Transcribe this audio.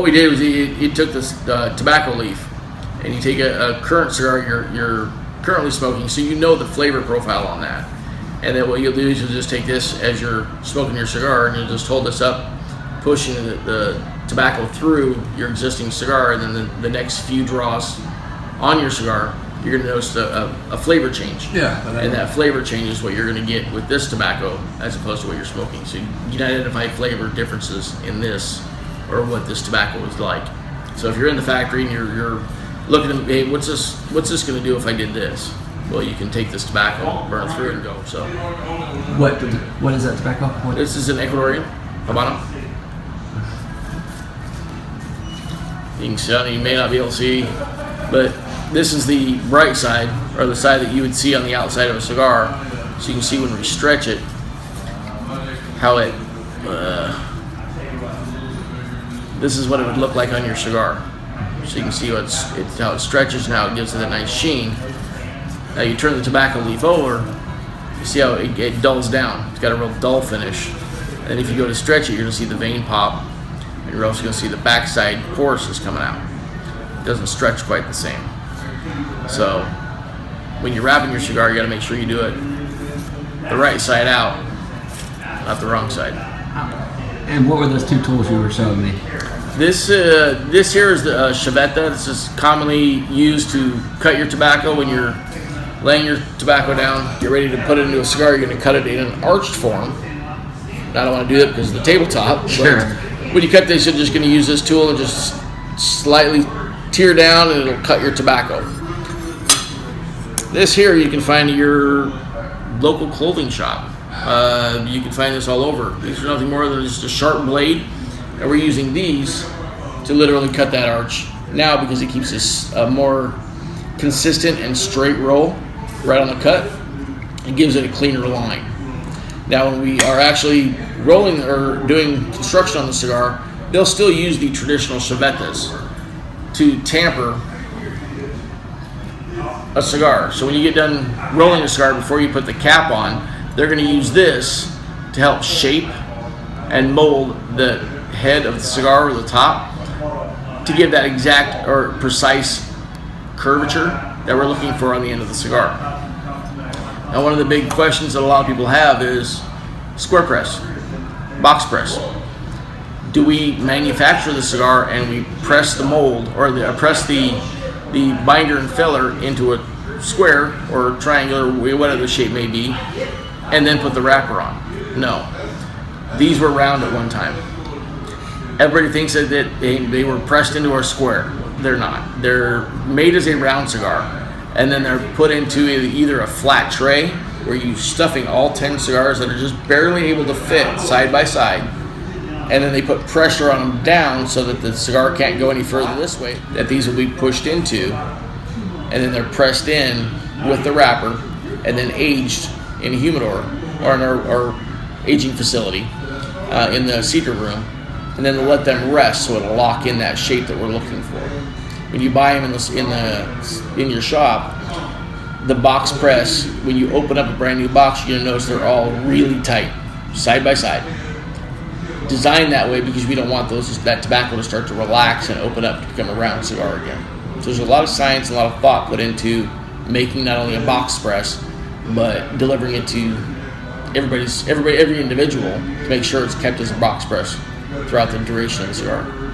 we did was you took this tobacco leaf, and you take a current cigar you're currently smoking, so you know the flavor profile on that. And then what you'll do is you'll just take this as you're smoking your cigar, and you'll just hold this up, pushing the tobacco through your existing cigar, and then the next few draws on your cigar, you're going to notice a flavor change. Yeah. And that flavor change is what you're going to get with this tobacco as opposed to what you're smoking. So you can identify flavor differences in this, or what this tobacco is like. So if you're in the factory and you're looking at, hey, what's this going to do if I did this? Well, you can take this tobacco, burn through it, and go. So what is that tobacco? This is an Ecuadorian Habano. You can see, you may not be able to see, but this is the bright side, or the side that you would see on the outside of a cigar. So you can see when we stretch it, how it, this is what it would look like on your cigar. So you can see how it stretches and how it gives it a nice sheen. Now you turn the tobacco leaf over, you see how it dulls down. It's got a real dull finish. And if you go to stretch it, you're going to see the vein pop, and you're also going to see the backside pores coming out. It doesn't stretch quite the same. So when you're wrapping your cigar, you got to make sure you do it the right side out, not the wrong side. And what were those two tools you were showing me? This here is the chaveta. This is commonly used to cut your tobacco when you're laying your tobacco down, get ready to put it into a cigar. You're going to cut it in an arched form. Now, I don't want to do that because of the tabletop. Sure. But when you cut this, you're just going to use this tool and just slightly tear down, and it'll cut your tobacco. This here you can find at your local clothing shop. You can find this all over. These are nothing more than just a sharp blade, and we're using these to literally cut that arch now because it keeps this more consistent and straight roll right on the cut. It gives it a cleaner line. Now when we are actually rolling or doing construction on the cigar, they'll still use the traditional chavetas to tamper a cigar. So when you get done rolling a cigar, before you put the cap on, they're going to use this to help shape and mold the head of the cigar or the top to give that exact or precise curvature that we're looking for on the end of the cigar. Now, one of the big questions that a lot of people have is square press, box press. Do we manufacture the cigar and we press the mold or press the binder and filler into a square or triangular, whatever the shape may be, and then put the wrapper on? No. These were round at one time. Everybody thinks that they were pressed into a square. They're not. They're made as a round cigar, and then they're put into either a flat tray where you're stuffing all 10 cigars that are just barely able to fit side by side, and then they put pressure on them down so that the cigar can't go any further this way, that these will be pushed into, and then they're pressed in with the wrapper and then aged in a humidor or in our aging facility in the cedar room, and then they'll let them rest so it'll lock in that shape that we're looking for. When you buy them in your shop, the box press, when you open up a brand new box, you're gonna notice they're all really tight, side by side. Designed that way because we don't want that tobacco to start to relax and open up to become a round cigar again. So there's a lot of science and a lot of thought put into making not only a box press, but delivering it to every individual to make sure it's kept as a box press throughout the duration of the cigar.